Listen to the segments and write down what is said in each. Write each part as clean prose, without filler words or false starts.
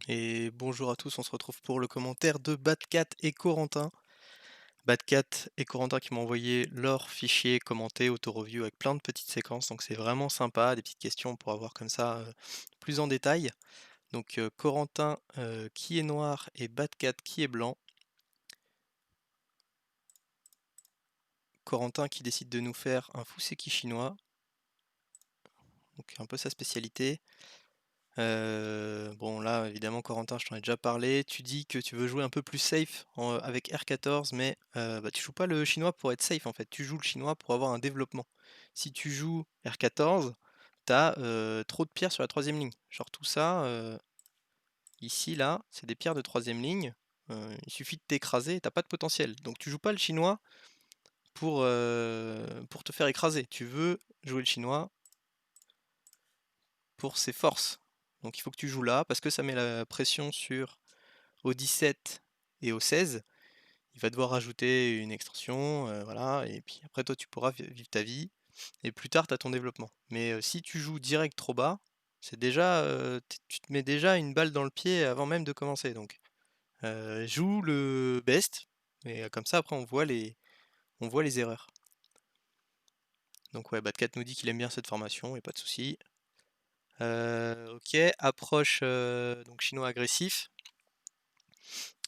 Et bonjour à tous, on se retrouve pour le commentaire de Batcat et Corentin. Batcat et Corentin qui m'ont envoyé leur fichier commenté, auto-review avec plein de petites séquences, donc c'est vraiment sympa, des petites questions pour avoir comme ça plus en détail. Donc Corentin qui est noir et Batcat qui est blanc. Corentin qui décide de nous faire un Fuseki chinois, donc un peu sa spécialité. Bon là évidemment Corentin je t'en ai déjà parlé, tu dis que tu veux jouer un peu plus safe avec R14 mais bah, tu joues pas le chinois pour être safe en fait, tu joues le chinois pour avoir un développement. Si tu joues R14, t'as trop de pierres sur la troisième ligne. Genre tout ça, ici là, c'est des pierres de troisième ligne, il suffit de t'écraser, t'as pas de potentiel. Donc tu joues pas le chinois pour te faire écraser, tu veux jouer le chinois pour ses forces. Donc il faut que tu joues là parce que ça met la pression sur au 17 et au 16. Il va devoir rajouter une extension, voilà, et puis après toi tu pourras vivre ta vie et plus tard tu as ton développement. Mais si tu joues direct trop bas, c'est déjà tu te mets déjà une balle dans le pied avant même de commencer. Donc joue le best, et comme ça après on voit les erreurs. Donc ouais, Batcat nous dit qu'il aime bien cette formation et pas de souci. Ok, approche donc chinois agressif.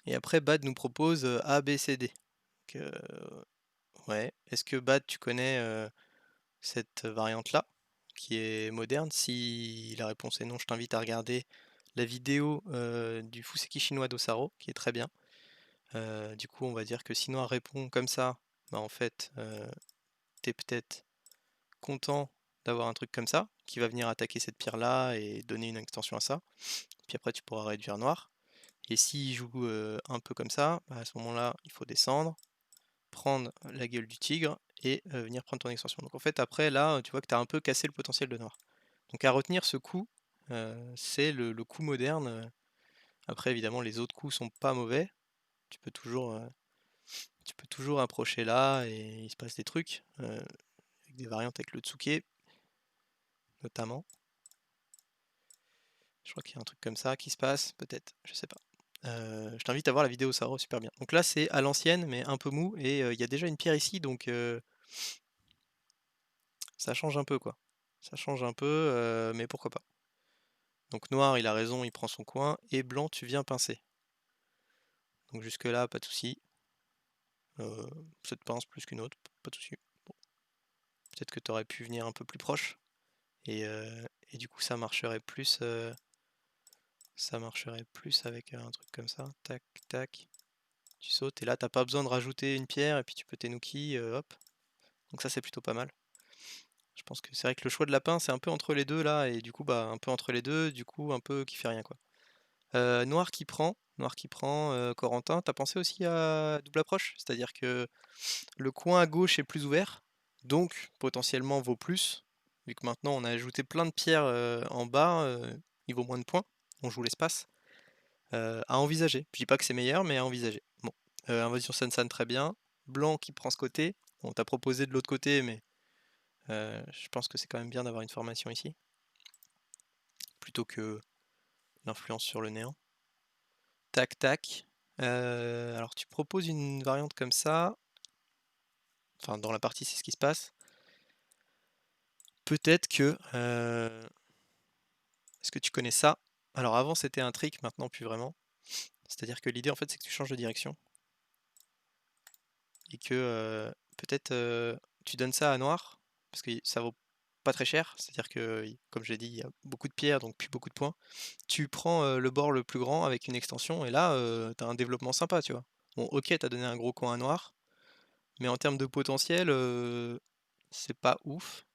Et après Bad nous propose A, B, C, D. Donc, ouais, est-ce que Bad tu connais cette variante-là, qui est moderne? Si la réponse est non, je t'invite à regarder la vidéo du Fuseki chinois d'Osaro, qui est très bien. Du coup, on va dire que si Noir répond comme ça, bah en fait, t'es peut-être content d'avoir un truc comme ça, qui va venir attaquer cette pierre-là et donner une extension à ça. Puis après, tu pourras réduire Noir. Et s'il joue un peu comme ça, bah, à ce moment-là, il faut descendre, prendre la gueule du tigre et venir prendre ton extension. Donc en fait, après, là, tu vois que tu as un peu cassé le potentiel de Noir. Donc à retenir ce coup, c'est le coup moderne. Après, évidemment, les autres coups sont pas mauvais. Tu peux toujours, euh, tu peux toujours approcher là et il se passe des trucs. Avec des variantes avec le Tsuke, notamment. Je crois qu'il y a un truc comme ça qui se passe, peut-être, je sais pas. Je t'invite à voir la vidéo, ça rend super bien. Donc là, c'est à l'ancienne, mais un peu mou, et il y a déjà une pierre ici, donc ça change un peu, quoi. Ça change un peu, mais pourquoi pas. Donc noir, il a raison, il prend son coin, et blanc, tu viens pincer. Donc jusque-là, pas de souci. Cette pince plus qu'une autre, pas de souci. Bon. Peut-être que tu aurais pu venir un peu plus proche, et du coup, ça marcherait plus avec un truc comme ça. Tac, tac. Tu sautes, et là, t'as pas besoin de rajouter une pierre, et puis tu peux t'enuki, hop. Donc ça, c'est plutôt pas mal. Je pense que c'est vrai que le choix de lapin, c'est un peu entre les deux là, et du coup, bah, un peu entre les deux, du coup, un peu qui fait rien, quoi. Noir qui prend, Corentin, t'as pensé aussi à double approche? C'est-à-dire que le coin à gauche est plus ouvert, donc potentiellement vaut plus, vu que maintenant on a ajouté plein de pierres en bas, il vaut moins de points, on joue l'espace. À envisager. Je dis pas que c'est meilleur, mais à envisager. Bon, invasion Sansan, très bien. Blanc qui prend ce côté. On t'a proposé de l'autre côté, mais je pense que c'est quand même bien d'avoir une formation ici, plutôt que l'influence sur le néant. Tac, tac. Alors tu proposes une variante comme ça. Enfin, dans la partie, c'est ce qui se passe. Peut-être que... est-ce que tu connais ça? Alors avant, c'était un trick, maintenant plus vraiment. C'est-à-dire que l'idée, en fait, c'est que tu changes de direction. Et que peut-être tu donnes ça à noir, parce que ça vaut pas très cher, c'est-à-dire que, comme je l'ai dit, il y a beaucoup de pierres, donc plus beaucoup de points. Tu prends le bord le plus grand avec une extension, et là, t'as un développement sympa, tu vois. Bon, ok, t'as donné un gros coin à noir, mais en termes de potentiel, c'est pas ouf.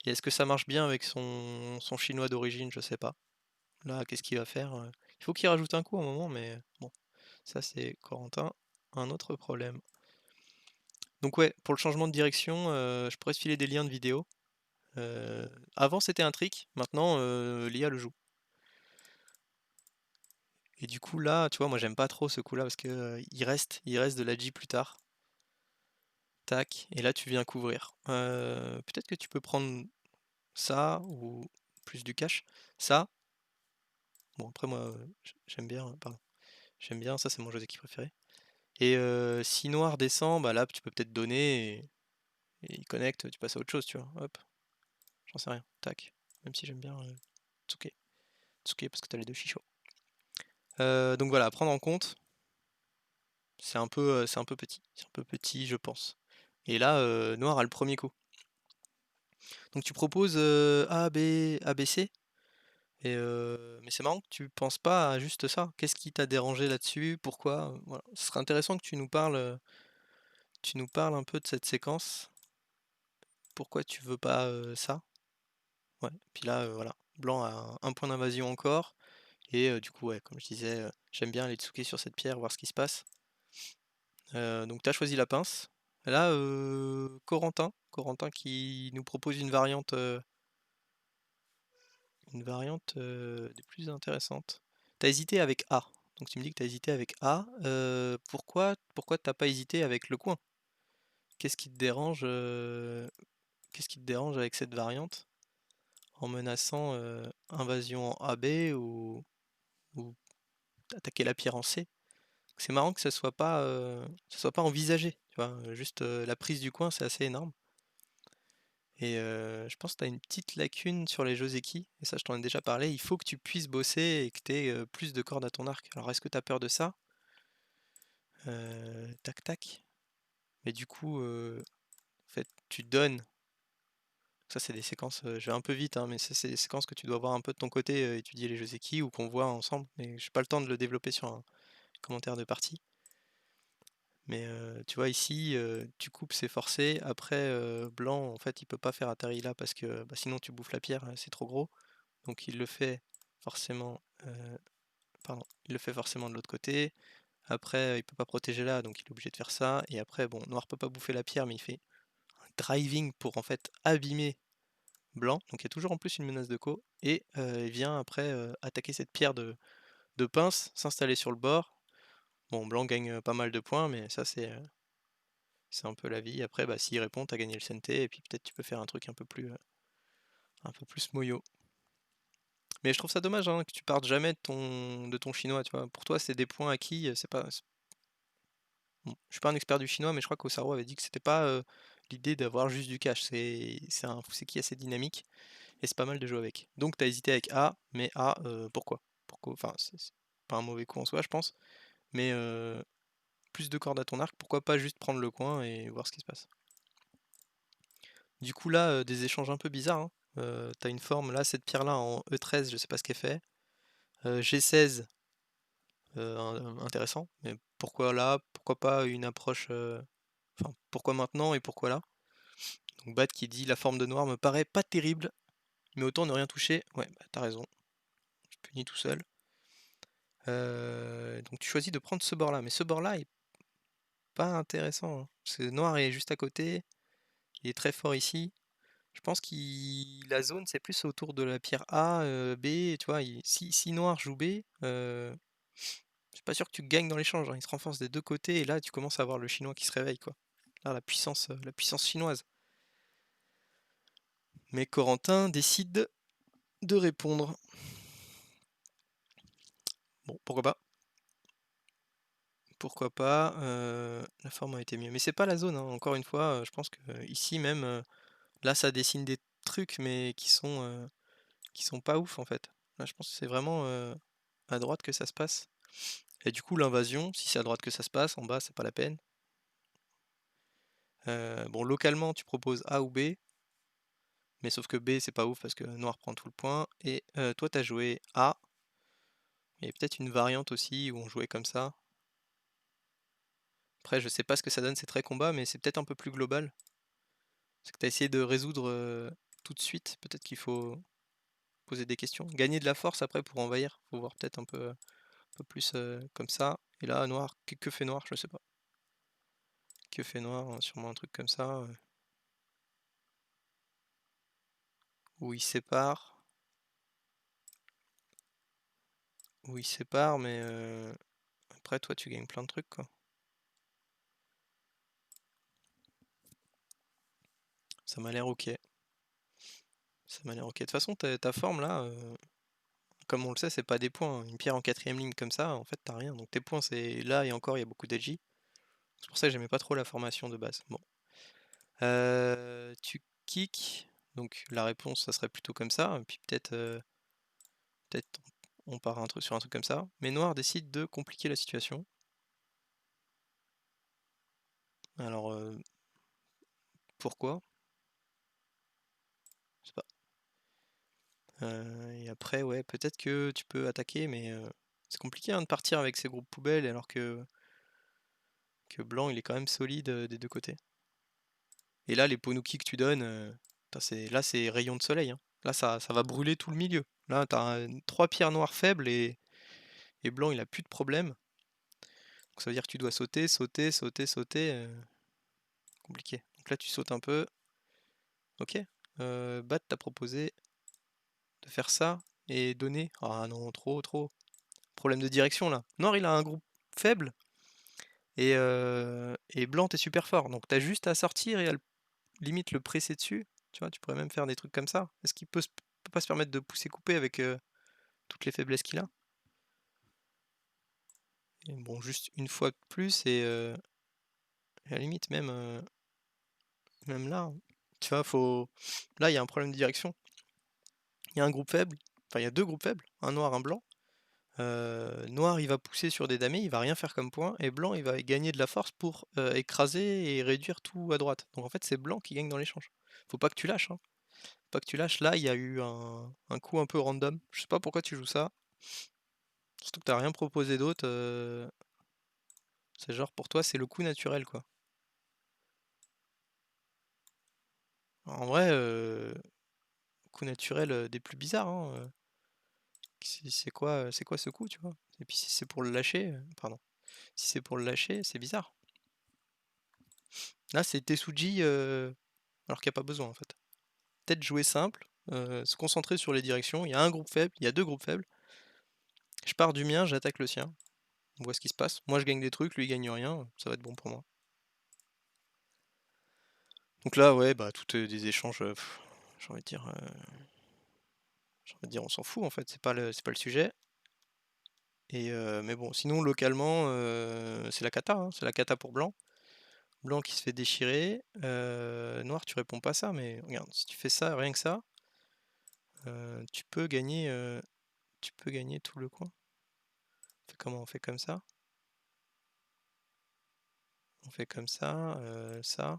Et est-ce que ça marche bien avec son chinois d'origine? Je sais pas. Là, qu'est-ce qu'il va faire? Il faut qu'il rajoute un coup à un moment, mais bon, ça c'est Corentin, un autre problème. Donc ouais, pour le changement de direction, je pourrais te filer des liens de vidéo. Avant c'était un trick, maintenant l'IA le joue. Et du coup là, tu vois, moi j'aime pas trop ce coup-là parce que il reste de la J plus tard. Tac, et là tu viens couvrir. Peut-être que tu peux prendre ça ou plus du cash. Ça, Bon après moi, j'aime bien, pardon, j'aime bien, ça c'est mon jeu d'équipe préféré. Et si noir descend, bah là tu peux peut-être donner et il connecte, tu passes à autre chose, tu vois? Hop, j'en sais rien, tac. Même si j'aime bien, Tsuke. Tsuke parce que t'as les 2 Shisho. Donc voilà, à prendre en compte, c'est un peu petit. C'est un peu petit, je pense. Et là, noir a le premier coup. Donc tu proposes, A, B, A, B, C et mais c'est marrant que tu penses pas à juste ça. Qu'est-ce qui t'a dérangé là-dessus? Pourquoi? Voilà. Ce serait intéressant que tu nous parles un peu de cette séquence. Pourquoi tu veux pas, ça? Ouais, puis là, voilà, blanc a un point d'invasion encore et du coup, ouais, comme je disais, j'aime bien aller tsuker sur cette pierre, voir ce qui se passe. Donc tu as choisi la pince. Là, Corentin qui nous propose une variante, des plus intéressantes. Tu as hésité avec A, donc tu me dis que tu as hésité avec A, pourquoi tu pas hésité avec le coin? Qu'est-ce qui te dérange, qu'est-ce qui te dérange avec cette variante? En menaçant, invasion en AB ou attaquer la pierre en C. C'est marrant que ça soit pas envisagé, tu vois? Juste, la prise du coin, c'est assez énorme et je pense que tu as une petite lacune sur les Joseki et ça, je t'en ai déjà parlé. Il faut que tu puisses bosser et que tu aies, plus de cordes à ton arc. Alors est-ce que tu as peur de ça? Tac tac. Mais du coup, en fait, tu donnes ça c'est des séquences, je vais un peu vite, hein, mais ça c'est des séquences que tu dois voir un peu de ton côté, étudier les Joseki ou qu'on voit ensemble, mais j'ai pas le temps de le développer sur un commentaire de partie. Mais tu vois ici, tu coupes, c'est forcé. Après, blanc, en fait, il peut pas faire atterri là parce que bah, sinon tu bouffes la pierre, c'est trop gros. Donc il le fait forcément, pardon, il le fait forcément de l'autre côté. Après, il peut pas protéger là, donc il est obligé de faire ça. Et après, bon, noir peut pas bouffer la pierre, mais il fait un driving pour en fait abîmer blanc. Donc il y a toujours en plus une menace de co. Et il vient après attaquer cette pierre de pince, s'installer sur le bord. Bon, blanc gagne pas mal de points, mais ça c'est un peu la vie. Après, bah, s'il répond, t'as gagné le CNT, et puis peut-être tu peux faire un truc un peu plus moyo. Mais je trouve ça dommage hein, que tu partes jamais de ton chinois, tu vois. Pour toi, c'est des points acquis, c'est pas. Bon, je suis pas un expert du chinois, mais je crois qu'Osaro avait dit que c'était pas l'idée d'avoir juste du cash. C'est un Fuseki assez dynamique, et c'est pas mal de jouer avec. Donc t'as hésité avec A, mais A, pourquoi? Pourquoi? Enfin, c'est pas un mauvais coup en soi, je pense. Mais plus de cordes à ton arc, pourquoi pas juste prendre le coin et voir ce qui se passe? Du coup là, des échanges un peu bizarres, hein. Tu une forme là, cette pierre-là en E13, je sais pas ce qu'elle fait. G16, intéressant, mais pourquoi là? Pourquoi pas une approche, enfin, pourquoi maintenant et pourquoi là? Donc Bat qui dit: «La forme de noir me paraît pas terrible, mais autant ne rien toucher». Ouais, bah, tu raison, je punis tout seul. Donc tu choisis de prendre ce bord-là, mais ce bord-là est pas intéressant, hein, parce que noir est juste à côté, il est très fort ici. Je pense qu'il la zone, c'est plus autour de la pierre A, B, tu vois? Si noir joue B, je suis pas sûr que tu gagnes dans l'échange, hein. Il se renforce des 2 côtés et là, tu commences à voir le chinois qui se réveille, quoi. Là, la puissance chinoise. Mais Corentin décide de répondre. Bon, pourquoi pas? Pourquoi pas? La forme a été mieux. Mais c'est pas la zone, hein, encore une fois, je pense que ici même, là, ça dessine des trucs, mais qui sont pas ouf, en fait. Là, je pense que c'est vraiment, à droite que ça se passe. Et du coup, l'invasion, si c'est à droite que ça se passe, en bas, c'est pas la peine. Bon, localement, tu proposes A ou B, mais sauf que B, c'est pas ouf parce que noir prend tout le point. Et toi, t'as joué A. Il y a peut-être une variante aussi où on jouait comme ça. Après, je sais pas ce que ça donne, c'est très combat, mais c'est peut-être un peu plus global. C'est que t'as essayé de résoudre tout de suite. Peut-être qu'il faut poser des questions. Gagner de la force après pour envahir. Faut voir peut-être un peu plus comme ça. Et là, noir, que fait noir? Je sais pas. Que fait noir? Sûrement un truc comme ça. Où il sépare. Où il sépare, mais après, toi, tu gagnes plein de trucs, quoi. Ça m'a l'air ok. Ça m'a l'air ok. De toute façon, ta forme là, comme on le sait, c'est pas des points, hein. Une pierre en quatrième ligne comme ça, en fait, t'as rien. Donc tes points, c'est là et encore, il y a beaucoup d'edgy. C'est pour ça que j'aimais pas trop la formation de base. Bon. Tu kick, donc la réponse, ça serait plutôt comme ça, et puis peut-être on part sur un truc comme ça. Mais noir décide de compliquer la situation. Alors, pourquoi? Je sais pas. Et après, ouais, peut-être que tu peux attaquer, mais c'est compliqué hein, de partir avec ces groupes poubelles alors que blanc, il est quand même solide des deux côtés. Et là, les Ponouki que tu donnes, là, c'est rayon de soleil, hein. Là, ça va brûler tout le milieu. Là, t'as 3 pierres noires faibles et blanc, il a plus de problème. Donc ça veut dire que tu dois sauter, sauter, sauter, sauter. Compliqué. Donc là, tu sautes un peu. Ok. Bat t'a proposé de faire ça et donner. Ah non, trop, trop. Problème de direction là. Noir, il a un groupe faible et blanc, t'es super fort. Donc t'as juste à sortir et à limite le presser dessus. Tu vois, tu pourrais même faire des trucs comme ça. Est-ce qu'il peut pas se permettre de pousser couper avec toutes les faiblesses qu'il a? Et bon, juste une fois de plus et à la limite même là, hein. Tu vois, là, il y a un problème de direction. Il y a un groupe faible. Enfin, il y a deux groupes faibles, un noir, un blanc. Noir, il va pousser sur des damés, il va rien faire comme point, et blanc, il va gagner de la force pour écraser et réduire tout à droite. Donc en fait, c'est blanc qui gagne dans l'échange. Faut pas que tu lâches, hein. Faut pas que tu lâches. Là, il y a eu un coup un peu random. Je sais pas pourquoi tu joues ça. Surtout que t'as rien proposé d'autre. C'est genre pour toi, c'est le coup naturel, quoi. En vrai, coup naturel des plus bizarres, hein. C'est quoi ce coup, tu vois? Et puis si c'est pour le lâcher, pardon. Si c'est pour le lâcher, c'est bizarre. Là, c'est Tesuji alors qu'il n'y a pas besoin en fait. Peut-être jouer simple, se concentrer sur les directions. Il y a un groupe faible, il y a deux groupes faibles. Je pars du mien, j'attaque le sien. On voit ce qui se passe. Moi, je gagne des trucs, lui, il gagne rien. Ça va être bon pour moi. Donc là, ouais, bah, tout est des échanges. J'ai envie de dire, on s'en fout en fait. C'est pas le sujet. Et mais bon, sinon localement, c'est la cata, hein, c'est la cata pour blanc. Blanc qui se fait déchirer. Noir, tu réponds pas ça, mais regarde, si tu fais ça, rien que ça, tu peux gagner tout le coin. On fait comment? On fait comme ça. On fait comme ça, ça.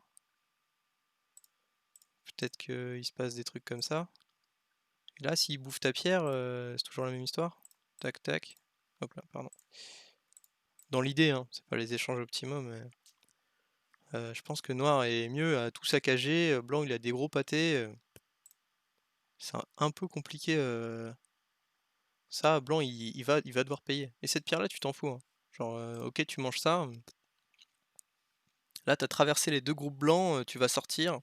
Peut-être qu'il se passe des trucs comme ça. Et là, s'il bouffe ta pierre, c'est toujours la même histoire. Tac, tac. Hop là, pardon. Dans l'idée, hein, c'est pas les échanges optimum, mais je pense que noir est mieux à tout saccager. Blanc, il a des gros pâtés. C'est un peu compliqué. Ça, blanc, il va devoir payer. Et cette pierre-là, tu t'en fous, hein. Genre, ok, tu manges ça. Là, t'as traversé les deux groupes blancs, tu vas sortir.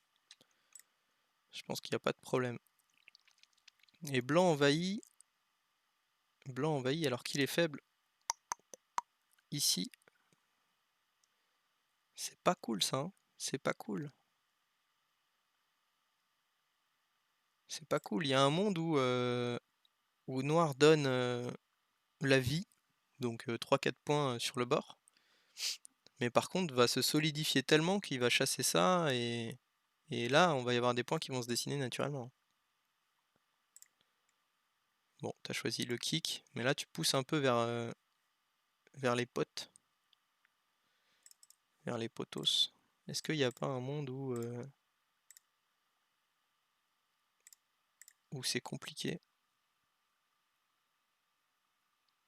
Je pense qu'il n'y a pas de problème. Et blanc envahit alors qu'il est faible. Ici, c'est pas cool ça, hein. C'est pas cool. C'est pas cool. Il y a un monde où noir donne la vie, donc 3-4 points sur le bord. Mais par contre, va se solidifier tellement qu'il va chasser ça et là, on va y avoir des points qui vont se dessiner naturellement. Bon, t'as choisi le kick, mais là tu pousses un peu vers les potes, vers les potos. Est-ce qu'il n'y a pas un monde où c'est compliqué?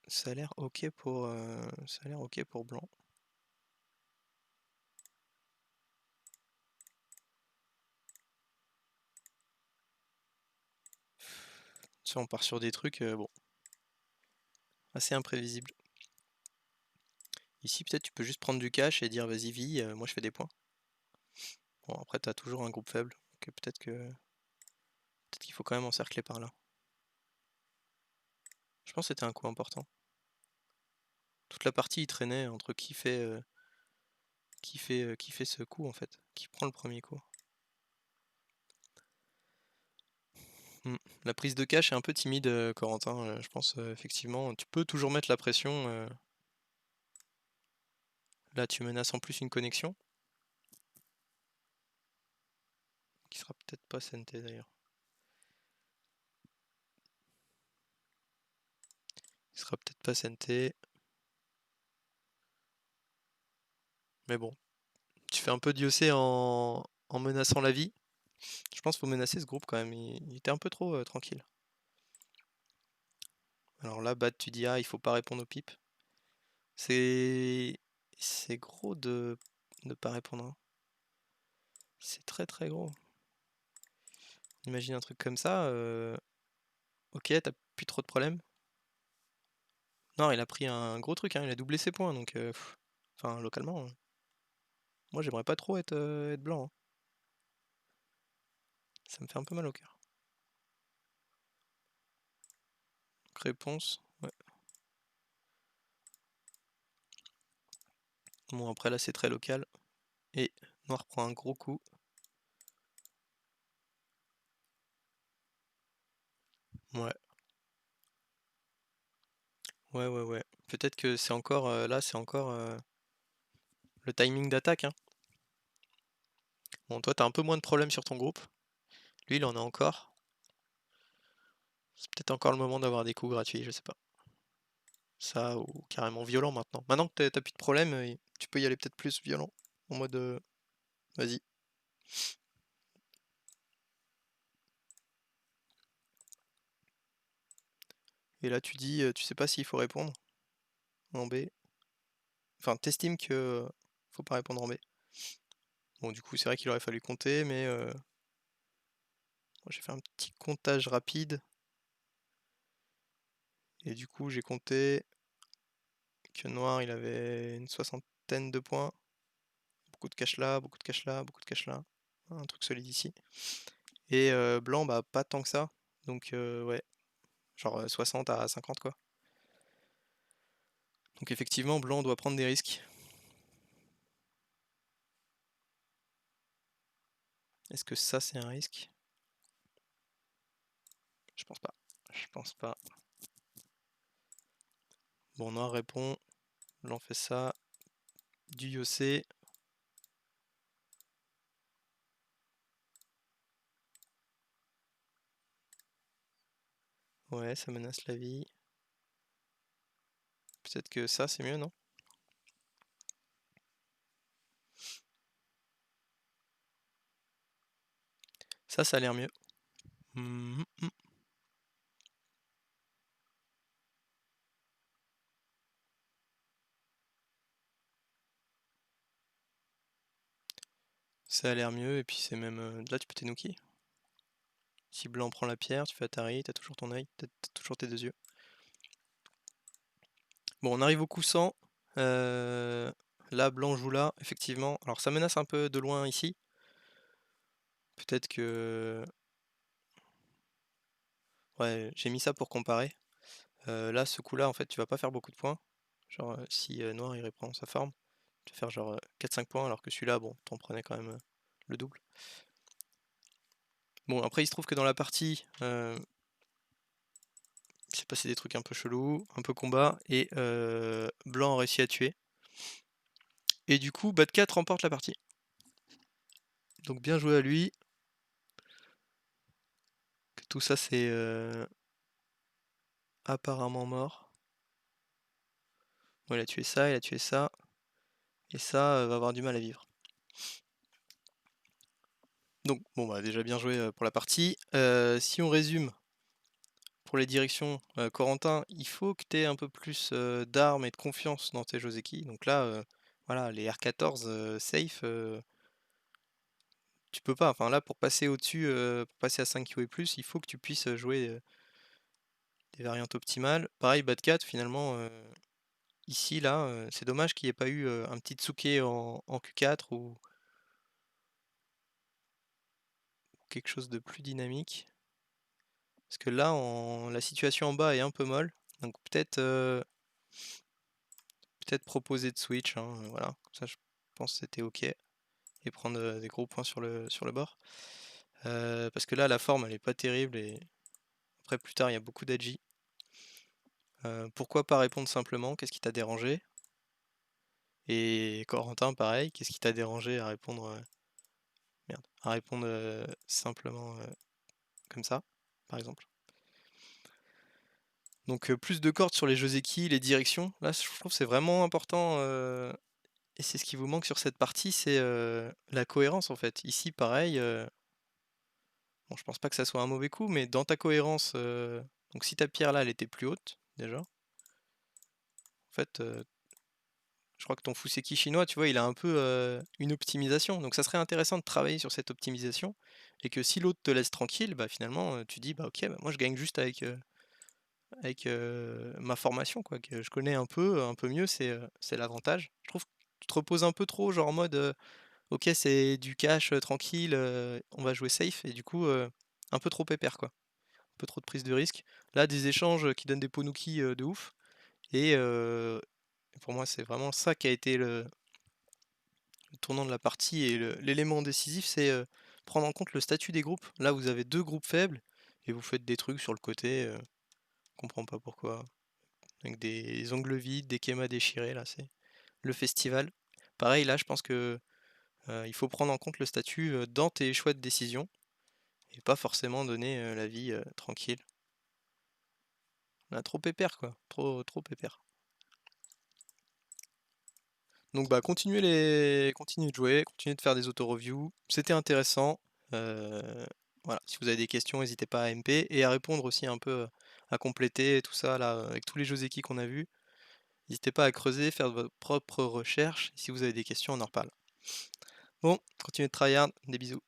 Ça a l'air ok pour blanc. Si on part sur des trucs, bon, assez imprévisibles. Ici, peut-être tu peux juste prendre du cash et dire vas-y, vis, moi je fais des points. Bon, après, t'as toujours un groupe faible, donc peut-être qu'il faut quand même encercler par là. Je pense que c'était un coup important. Toute la partie, il traînait entre qui fait ce coup en fait, qui prend le premier coup. Mmh. La prise de cash est un peu timide, Corentin, je pense, effectivement. Tu peux toujours mettre la pression, là tu menaces en plus une connexion, qui sera peut-être pas CNT d'ailleurs. Qui sera peut-être pas CNT. Mais bon, tu fais un peu d'IOC en menaçant la vie. Je pense qu'il faut menacer ce groupe quand même, il était un peu trop, tranquille. Alors là, Bad, tu dis: «Ah, il faut pas répondre aux pipes». C'est c'est gros de pas répondre, hein. C'est très, très gros. Imagine un truc comme ça, OK, tu plus trop de problèmes. Non, il a pris un gros truc, hein, il a doublé ses points donc enfin localement, moi j'aimerais pas trop être blanc, hein. Ça me fait un peu mal au cœur. Donc réponse, ouais. Bon après là c'est très local et noir prend un gros coup. Ouais, ouais, ouais, ouais. Peut-être que c'est encore, là c'est encore, le timing d'attaque, hein. Bon toi t'as un peu moins de problèmes sur ton groupe. Lui il en a encore. C'est peut-être encore le moment d'avoir des coups gratuits, je sais pas. Ça ou carrément violent maintenant. Maintenant que tu plus de problème, tu peux y aller peut-être plus violent. En mode, vas-y. Et là tu dis, tu sais pas s'il faut répondre en B. Enfin, t'estimes que faut pas répondre en B. Bon du coup c'est vrai qu'il aurait fallu compter, mais moi j'ai fait un petit comptage rapide. Et du coup j'ai compté que noir il avait une soixantaine de points. Beaucoup de cash là, beaucoup de cash là, beaucoup de cash là. Un truc solide ici. Et blanc, bah pas tant que ça. Donc ouais, genre 60 à 50 quoi. Donc effectivement, blanc doit prendre des risques. Est-ce que ça c'est un risque? Je pense pas. Je pense pas. Bon, noir répond. Blanc fait ça. Du Yossé. Ouais, ça menace la vie. Peut-être que ça c'est mieux, non? Ça a l'air mieux. Mhm, mhm. Ça a l'air mieux, et puis c'est même. Là tu peux t'énouquer. Si blanc prend la pierre, tu fais Atari, t'as toujours ton œil, t'as toujours tes deux yeux. Bon, on arrive au coup 100. Là, blanc joue là, effectivement. Alors ça menace un peu de loin ici. Peut-être que... Ouais, j'ai mis ça pour comparer. Là, ce coup-là, en fait, tu vas pas faire beaucoup de points. Genre, si noir il reprend sa forme, tu vas faire genre 4-5 points, alors que celui-là, bon, t'en prenais quand même le double. Bon, après, il se trouve que dans la partie, il s'est passé des trucs un peu chelous, un peu combat, et blanc a réussi à tuer. Et du coup, Bad 4 remporte la partie. Donc bien joué à lui. Que tout ça, c'est apparemment mort. Bon, il a tué ça, il a tué ça. Et ça va avoir du mal à vivre. Donc, bon, bah, déjà bien joué pour la partie. Si on résume pour les directions, Corentin, il faut que tu aies un peu plus d'armes et de confiance dans tes Joseki. Donc là, voilà, les R14 safe, tu peux pas. Enfin là, pour passer au-dessus, pour passer à 5 Q et plus, il faut que tu puisses jouer des variantes optimales. Pareil, Bad 4, finalement, ici, là, c'est dommage qu'il n'y ait pas eu un petit Tsuke en Q4 ou quelque chose de plus dynamique. Parce que là, la situation en bas est un peu molle. Donc peut-être proposer de switch, hein, voilà. Comme ça, je pense que c'était ok. Et prendre des gros points sur le bord. Parce que là, la forme, elle est pas terrible. Et Après plus tard, il y a beaucoup d'Adji. Pourquoi pas répondre simplement? Qu'est-ce qui t'a dérangé? Et Corentin pareil, qu'est-ce qui t'a dérangé à répondre, à répondre, simplement, comme ça, par exemple? Donc plus de cordes sur les joseki, les directions. Là, je trouve que c'est vraiment important, et c'est ce qui vous manque sur cette partie, c'est, la cohérence, en fait. Ici, pareil, bon, je pense pas que ça soit un mauvais coup, mais dans ta cohérence, donc si ta pierre là, elle était plus haute, déjà, en fait, je crois que ton Fuseki chinois, tu vois, il a un peu, une optimisation. Donc ça serait intéressant de travailler sur cette optimisation et que si l'autre te laisse tranquille, bah, finalement, tu dis: «Bah, OK, bah, moi je gagne juste avec, ma formation, quoi, que je connais un peu mieux, c'est l'avantage». Je trouve que tu te reposes un peu trop, genre en mode, OK, c'est du cash, tranquille, on va jouer safe et du coup, un peu trop pépère, quoi. Un peu trop de prise de risque. Là, des échanges, qui donnent des Ponuki, de ouf et pour moi, c'est vraiment ça qui a été le tournant de la partie et l'élément décisif, c'est, prendre en compte le statut des groupes. Là, vous avez 2 groupes faibles et vous faites des trucs sur le côté, comprends pas pourquoi. Avec des ongles vides, des kémas déchirés, là, c'est le festival. Pareil, là, je pense que, il faut prendre en compte le statut, dans tes choix de décision et pas forcément donner, la vie, tranquille. Là, trop pépère, quoi, trop pépère. Donc bah, continuez de jouer, continuez de faire des auto-reviews, c'était intéressant. Heu, voilà, si vous avez des questions, n'hésitez pas à MP et à répondre aussi un peu, à compléter tout ça là, avec tous les joseki qu'on a vus. N'hésitez pas à creuser, faire de vos propres recherches. Si vous avez des questions, on en reparle. Bon, continuez de tryhard, des bisous.